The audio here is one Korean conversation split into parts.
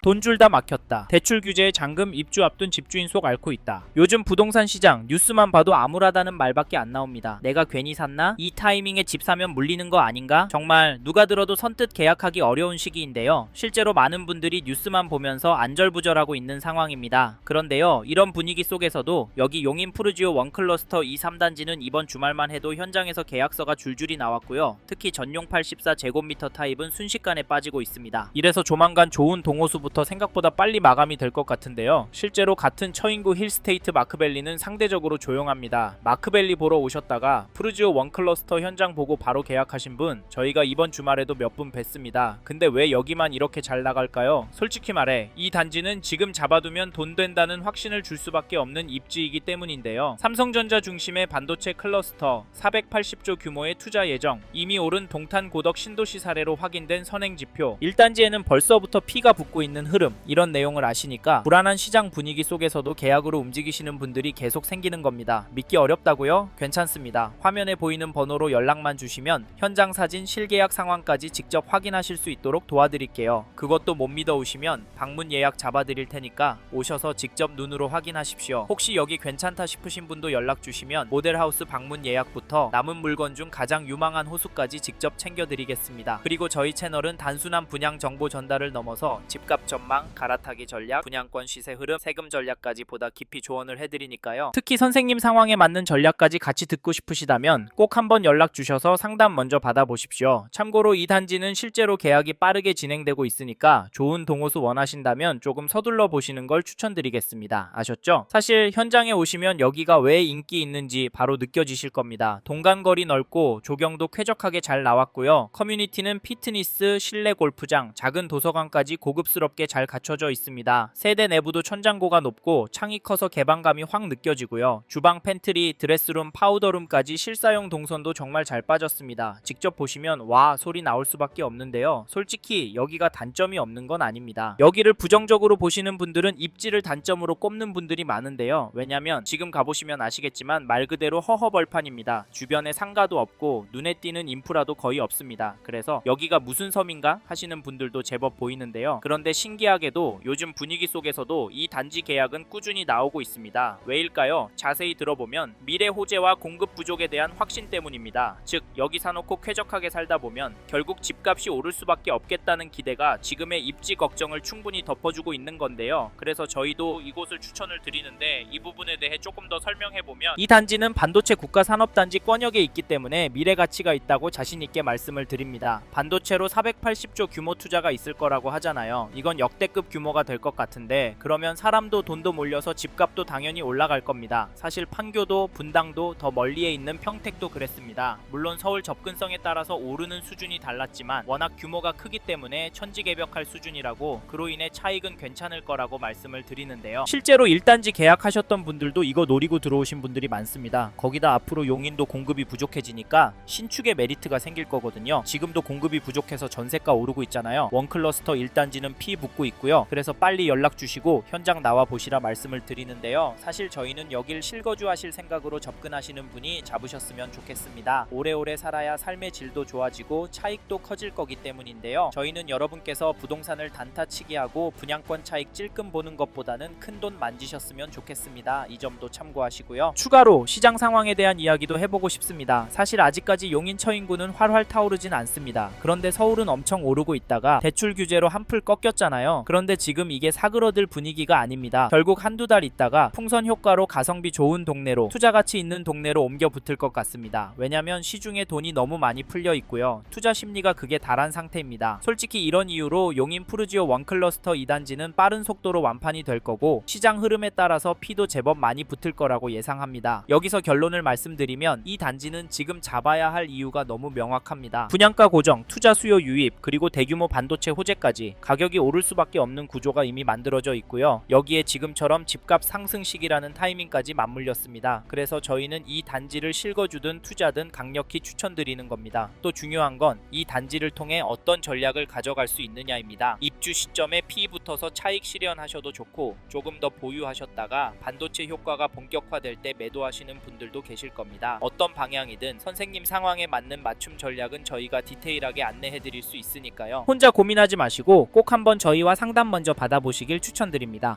돈 줄다 막혔다. 대출 규제에 잔금 입주 앞둔 집주인 속 앓고 있다. 요즘 부동산 시장 뉴스만 봐도 암울하다는 말밖에 안 나옵니다. 내가 괜히 샀나? 이 타이밍에 집 사면 물리는 거 아닌가? 정말 누가 들어도 선뜻 계약하기 어려운 시기인데요. 실제로 많은 분들이 뉴스만 보면서 안절부절하고 있는 상황입니다. 그런데요, 이런 분위기 속에서도 여기 용인 푸르지오 원클러스터 2, 3단지는 이번 주말만 해도 현장에서 계약서가 줄줄이 나왔고요. 특히 전용 84제곱미터 타입은 순식간에 빠지고 있습니다. 이래서 조만간 좋은 동호수부터 생각보다 빨리 마감이 될 것 같은데요. 실제로 같은 처인구 힐스테이트 마크밸리는 상대적으로 조용합니다. 마크밸리 보러 오셨다가 푸르지오 원클러스터 현장 보고 바로 계약하신 분, 저희가 이번 주말에도 몇 분 뵀습니다. 근데 왜 여기만 이렇게 잘 나갈까요? 솔직히 말해 이 단지는 지금 잡아두면 돈 된다는 확신을 줄 수밖에 없는 입지이기 때문인데요. 삼성전자 중심의 반도체 클러스터, 480조 규모의 투자 예정, 이미 오른 동탄 고덕 신도시 사례로 확인된 선행지표, 1단지에는 벌써부터 피가 붓고 있는 흐름, 이런 내용을 아시니까 불안한 시장 분위기 속에서도 계약으로 움직이시는 분들이 계속 생기는 겁니다. 믿기 어렵다고요? 괜찮습니다. 화면에 보이는 번호로 연락만 주시면 현장 사진, 실계약 상황까지 직접 확인하실 수 있도록 도와드릴게요. 그것도 못 믿어 오시면 방문 예약 잡아드릴 테니까 오셔서 직접 눈으로 확인하십시오. 혹시 여기 괜찮다 싶으신 분도 연락 주시면 모델하우스 방문 예약부터 남은 물건 중 가장 유망한 호수까지 직접 챙겨드리겠습니다. 그리고 저희 채널은 단순한 분양 정보 전달을 넘어서 집값 전망, 갈아타기 전략, 분양권 시세 흐름, 세금 전략까지 보다 깊이 조언을 해드리니까요. 특히 선생님 상황에 맞는 전략까지 같이 듣고 싶으시다면 꼭 한번 연락 주셔서 상담 먼저 받아보십시오. 참고로 이 단지는 실제로 계약이 빠르게 진행되고 있으니까 좋은 동호수 원하신다면 조금 서둘러 보시는 걸 추천드리겠습니다. 아셨죠? 사실 현장에 오시면 여기가 왜 인기 있는지 바로 느껴지실 겁니다. 동간거리 넓고 조경도 쾌적하게 잘 나왔고요. 커뮤니티는 피트니스, 실내 골프장, 작은 도서관까지 고급스럽게 잘 갖춰져 있습니다. 세대 내부도 천장고가 높고 창이 커서 개방감이 확 느껴지고요. 주방 팬트리, 드레스룸, 파우더룸까지 실사용 동선도 정말 잘 빠졌습니다. 직접 보시면 와 소리 나올 수밖에 없는데요. 솔직히 여기가 단점이 없는 건 아닙니다. 여기를 부정적으로 보시는 분들은 입지를 단점으로 꼽는 분들이 많은데요. 왜냐면 지금 가보시면 아시겠지만 말 그대로 허허벌판입니다. 주변에 상가도 없고 눈에 띄는 인프라도 거의 없습니다. 그래서 여기가 무슨 섬인가 하시는 분들도 제법 보이는데요. 그런데 신기하게도 요즘 분위기 속에서도 이 단지 계약은 꾸준히 나오고 있습니다. 왜일까요? 자세히 들어보면 미래 호재와 공급 부족에 대한 확신 때문입니다. 즉 여기 사놓고 쾌적하게 살다 보면 결국 집값이 오를 수밖에 없겠다는 기대가 지금의 입지 걱정을 충분히 덮어주고 있는 건데요. 그래서 저희도 이곳을 추천을 드리는데 이 부분에 대해 조금 더 설명해보면, 이 단지는 반도체 국가산업단지 권역에 있기 때문에 미래 가치가 있다고 자신있게 말씀을 드립니다. 반도체로 480조 규모 투자가 있을 거라고 하잖아요. 이건 역대급 규모가 될 것 같은데 그러면 사람도 돈도 몰려서 집값도 당연히 올라갈 겁니다. 사실 판교도 분당도 더 멀리에 있는 평택도 그랬습니다. 물론 서울 접근성에 따라서 오르는 수준이 달랐지만 워낙 규모가 크기 때문에 천지개벽할 수준이라고, 그로 인해 차익은 괜찮을 거라고 말씀을 드리는데요. 실제로 1단지 계약하셨던 분들도 이거 노리고 들어오신 분들이 많습니다. 거기다 앞으로 용인도 공급이 부족해지니까 신축의 메리트가 생길 거거든요. 지금도 공급이 부족해서 전세가 오르고 있잖아요. 원클러스터 1단지는 피 붙고 있고요. 그래서 빨리 연락 주시고 현장 나와 보시라 말씀을 드리는데요. 사실 저희는 여길 실거주 하실 생각으로 접근하시는 분이 잡으셨으면 좋겠습니다. 오래오래 살아야 삶의 질도 좋아지고 차익도 커질 거기 때문인데요. 저희는 여러분께서 부동산을 단타치기 하고 분양권 차익 찔끔 보는 것보다는 큰돈 만지셨으면 좋겠습니다. 이 점도 참고하시고요. 추가로 시장 상황에 대한 이야기도 해보고 싶습니다. 사실 아직까지 용인 처인구는 활활 타오르진 않습니다. 그런데 서울은 엄청 오르고 있다가 대출 규제로 한풀 꺾였잖아요. 그런데 지금 이게 사그러들 분위기가 아닙니다. 결국 한두 달 있다가 풍선 효과로 가성비 좋은 동네로, 투자 가치 있는 동네로 옮겨 붙을 것 같습니다. 왜냐면 시중에 돈이 너무 많이 풀려 있고요. 투자 심리가 극에 달한 상태입니다. 솔직히 이런 이유로 용인 푸르지오 원클러스터 2단지는 빠른 속도로 완판이 될 거고 시장 흐름에 따라서 피도 제법 많이 붙을 거라고 예상합니다. 여기서 결론을 말씀드리면 이 단지는 지금 잡아야 할 이유가 너무 명확합니다. 분양가 고정, 투자 수요 유입, 그리고 대규모 반도체 호재까지 가격이 오를 수밖에 없는 구조가 이미 만들어져 있고요. 여기에 지금처럼 집값 상승 시기라는 타이밍까지 맞물렸습니다. 그래서 저희는 이 단지를 실거주든 투자든 강력히 추천드리는 겁니다. 또 중요한 건 이 단지를 통해 어떤 전략을 가져갈 수 있느냐입니다. 입주 시점에 피 붙어서 차익 실현하셔도 좋고 조금 더 보유하셨다가 반도체 효과가 본격화될 때 매도하시는 분들도 계실 겁니다. 어떤 방향이든 선생님 상황에 맞는 맞춤 전략은 저희가 디테일하게 안내해 드릴 수 있으니까요. 혼자 고민하지 마시고 꼭 한번 저희와 상담 먼저 받아보시길 추천드립니다.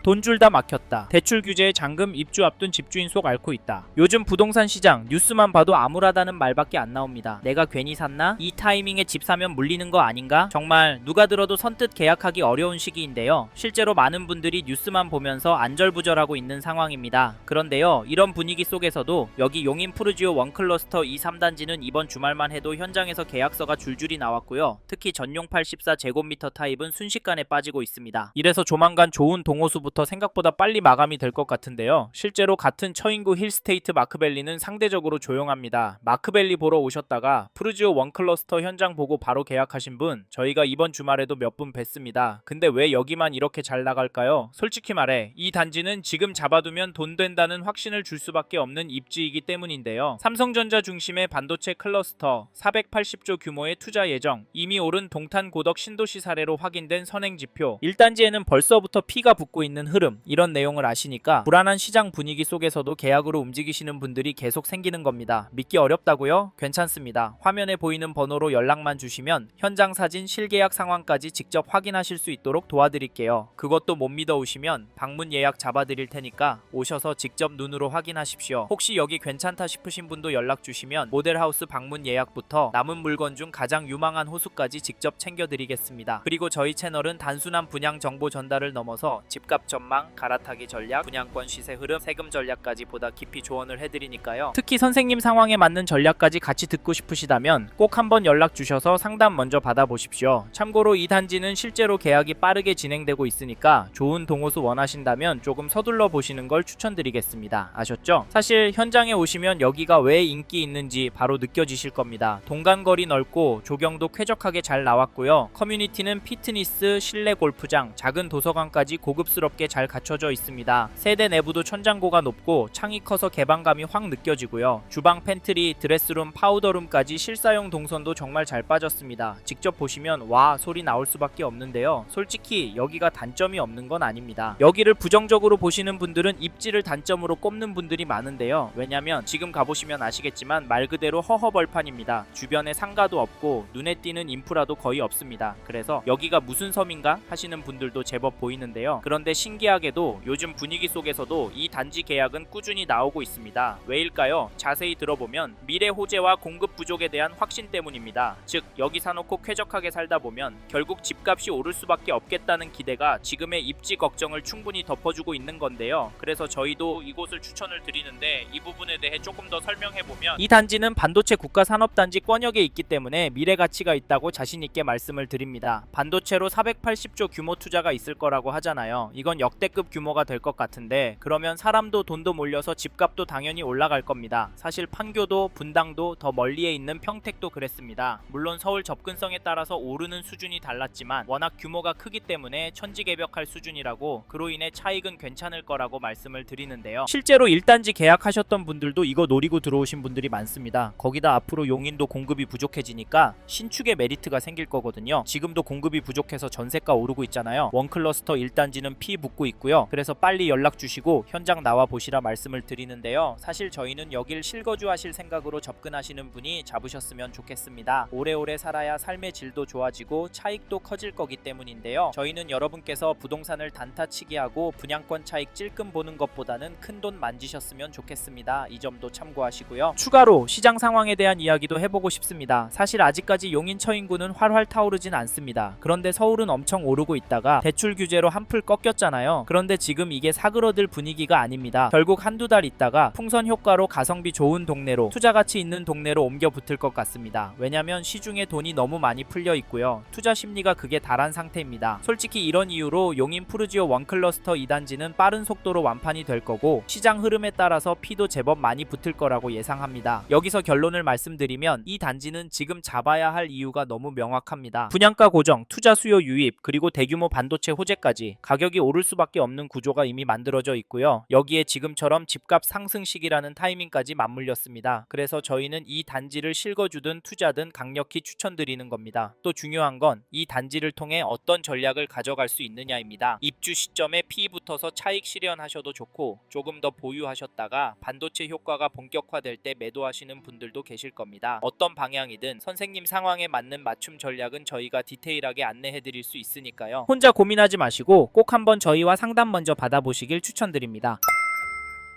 돈 줄다 막혔다. 대출 규제에 잔금 입주 앞둔 집주인 속 앓고 있다. 요즘 부동산 시장 뉴스만 봐도 암울하다는 말밖에 안 나옵니다. 내가 괜히 샀나? 이 타이밍에 집 사면 물리는 거 아닌가? 정말 누가 들어도 선뜻 계약하기 어려운 시기인데요. 실제로 많은 분들이 뉴스만 보면서 안절부절하고 있는 상황입니다. 그런데요, 이런 분위기 속에서도 여기 용인 푸르지오 원클러스터 2, 3단지는 이번 주말만 해도 현장에서 계약서가 줄줄이 나왔고요. 특히 전용 84제곱미터 타입은 순식간에 빠지고 있습니다. 이래서 조만간 좋은 동호수부터 생각보다 빨리 마감이 될 것 같은데요. 실제로 같은 처인구 힐스테이트 마크밸리는 상대적으로 조용합니다. 마크밸리 보러 오셨다가 푸르지오 원클러스터 현장 보고 바로 계약하신 분 저희가 이번 주말에도 몇 분 뵀습니다. 근데 왜 여기만 이렇게 잘 나갈까요? 솔직히 말해 이 단지는 지금 잡아두면 돈 된다는 확신을 줄 수밖에 없는 입지이기 때문인데요. 삼성전자 중심의 반도체 클러스터 480조 규모의 투자 예정, 이미 오른 동탄 고덕 신도시 사례로 확인된 선행지표, 1단지에는 벌써부터 피가 붙고 있는 흐름, 이런 내용을 아시니까 불안한 시장 분위기 속에서도 계약으로 움직이시는 분들이 계속 생기는 겁니다. 믿기 어렵다고요? 괜찮습니다. 화면에 보이는 번호로 연락만 주시면 현장 사진, 실계약 상황까지 직접 확인하실 수 있도록 도와드릴게요. 그것도 못 믿어 오시면 방문 예약 잡아드릴 테니까 오셔서 직접 눈으로 확인하십시오. 혹시 여기 괜찮다 싶으신 분도 연락 주시면 모델하우스 방문 예약부터 남은 물건 중 가장 유망한 호수까지 직접 챙겨드리겠습니다. 그리고 저희 채널은 단순한 분양 정보 전달을 넘어서 집값 전망, 갈아타기 전략, 분양권 시세 흐름, 세금 전략까지 보다 깊이 조언을 해드리니까요. 특히 선생님 상황에 맞는 전략까지 같이 듣고 싶으시다면 꼭 한번 연락 주셔서 상담 먼저 받아보십시오. 참고로 이 단지는 실제로 계약이 빠르게 진행되고 있으니까 좋은 동호수 원하신다면 조금 서둘러 보시는 걸 추천드리겠습니다. 아셨죠? 사실 현장에 오시면 여기가 왜 인기 있는지 바로 느껴지실 겁니다. 동간거리 넓고 조경도 쾌적하게 잘 나왔고요. 커뮤니티는 피트니스, 실내 골프장, 작은 도서관까지 고급스럽게 잘 갖춰져 있습니다. 세대 내부도 천장고가 높고 창이 커서 개방감이 확 느껴지고요. 주방 팬트리, 드레스룸, 파우더룸까지 실사용 동선도 정말 잘 빠졌습니다. 직접 보시면 와 소리 나올 수밖에 없는데요. 솔직히 여기가 단점이 없는 건 아닙니다. 여기를 부정적으로 보시는 분들은 입지를 단점으로 꼽는 분들이 많은데요. 왜냐면 지금 가보시면 아시겠지만 말 그대로 허허벌판입니다. 주변에 상가도 없고 눈에 띄는 인프라도 거의 없습니다. 그래서 여기가 무슨 섬인가 하시는 분들도 제법 보이는데요. 그런데 신기하게도 요즘 분위기 속에서도 이 단지 계약은 꾸준히 나오고 있습니다. 왜일까요? 자세히 들어보면 미래 호재와 공급 부족에 대한 확신 때문입니다. 즉 여기 사놓고 쾌적하게 살다 보면 결국 집값이 오를 수밖에 없겠다는 기대가 지금의 입지 걱정을 충분히 덮어주고 있는 건데요. 그래서 저희도 이곳을 추천을 드리는데 이 부분에 대해 조금 더 설명해보면, 이 단지는 반도체 국가산업단지 권역에 있기 때문에 미래 가치가 있다고 자신있게 말씀을 드립니다. 반도체로 480조 규모 투자가 있을 거라고 하잖아요. 이건 역대급 규모가 될 것 같은데 그러면 사람도 돈도 몰려서 집값도 당연히 올라갈 겁니다. 사실 판교도 분당도 더 멀리에 있는 평택도 그랬습니다. 물론 서울 접근성에 따라서 오르는 수준이 달랐지만 워낙 규모가 크기 때문에 천지개벽할 수준이라고, 그로 인해 차익은 괜찮을 거라고 말씀을 드리는데요. 실제로 1단지 계약하셨던 분들도 이거 노리고 들어오신 분들이 많습니다. 거기다 앞으로 용인도 공급이 부족해지니까 신축의 메리트가 생길 거거든요. 지금도 공급이 부족해서 전세가 오르고 있잖아요. 원클러스터 1단지는 피 붙고 있고요. 그래서 빨리 연락 주시고 현장 나와 보시라 말씀을 드리는데요. 사실 저희는 여길 실거주 하실 생각으로 접근하시는 분이 잡으셨으면 좋겠습니다. 오래오래 살아야 삶의 질도 좋아지고 차익도 커질 거기 때문인데요. 저희는 여러분께서 부동산을 단타치기 하고 분양권 차익 찔끔 보는 것보다는 큰 돈 만지셨으면 좋겠습니다. 이 점도 참고하시고요. 추가로 시장 상황에 대한 이야기도 해보고 싶습니다. 사실 아직까지 용인 처인구는 활활 타오르진 않습니다. 그런데 서울은 엄청 오르고 있다가 대출 규제로 한풀 꺾였잖아요. 그런데 지금 이게 사그러들 분위기가 아닙니다. 결국 한두 달 있다가 풍선 효과로 가성비 좋은 동네로, 투자 가치 있는 동네로 옮겨 붙을 것 같습니다. 왜냐면 시중에 돈이 너무 많이 풀려 있고요. 투자 심리가 극에 달한 상태입니다. 솔직히 이런 이유로 용인 푸르지오 원클러스터 2단지는 빠른 속도로 완판이 될 거고 시장 흐름에 따라서 피도 제법 많이 붙을 거라고 예상합니다. 여기서 결론을 말씀드리면 이 단지는 지금 잡아야 할 이유가 너무 명확합니다. 분양가 고정, 투자 수요 유입, 그리고 대규모 반도체 호재까지 가격이 오를 수밖에 없는 구조가 이미 만들어져 있고요. 여기에 지금처럼 집값 상승 시기라는 타이밍까지 맞물렸습니다. 그래서 저희는 이 단지를 실거주든 투자든 강력히 추천드리는 겁니다. 또 중요한 건 이 단지를 통해 어떤 전략을 가져갈 수 있느냐입니다. 입주 시점에 피 붙어서 차익 실현하셔도 좋고 조금 더 보유하셨다가 반도체 효과가 본격화될 때 매도하시는 분들도 계실 겁니다. 어떤 방향이든 선생님 상황에 맞는 맞춤 전략은 저희가 디테일하게 안내해 드릴 수 있으니까요. 혼자 고민하지 마시고 꼭 한번 저희와 상담 먼저 받아보시길 추천드립니다.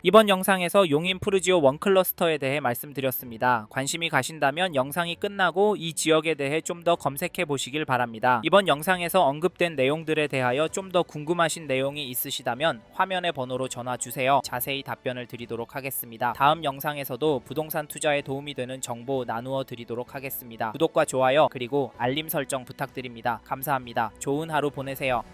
이번 영상에서 용인 푸르지오 원클러스터에 대해 말씀드렸습니다. 관심이 가신다면 영상이 끝나고 이 지역에 대해 좀 더 검색해 보시길 바랍니다. 이번 영상에서 언급된 내용들에 대하여 좀 더 궁금하신 내용이 있으시다면 화면의 번호로 전화 주세요. 자세히 답변을 드리도록 하겠습니다. 다음 영상에서도 부동산 투자에 도움이 되는 정보 나누어 드리도록 하겠습니다. 구독과 좋아요 그리고 알림 설정 부탁드립니다. 감사합니다. 좋은 하루 보내세요.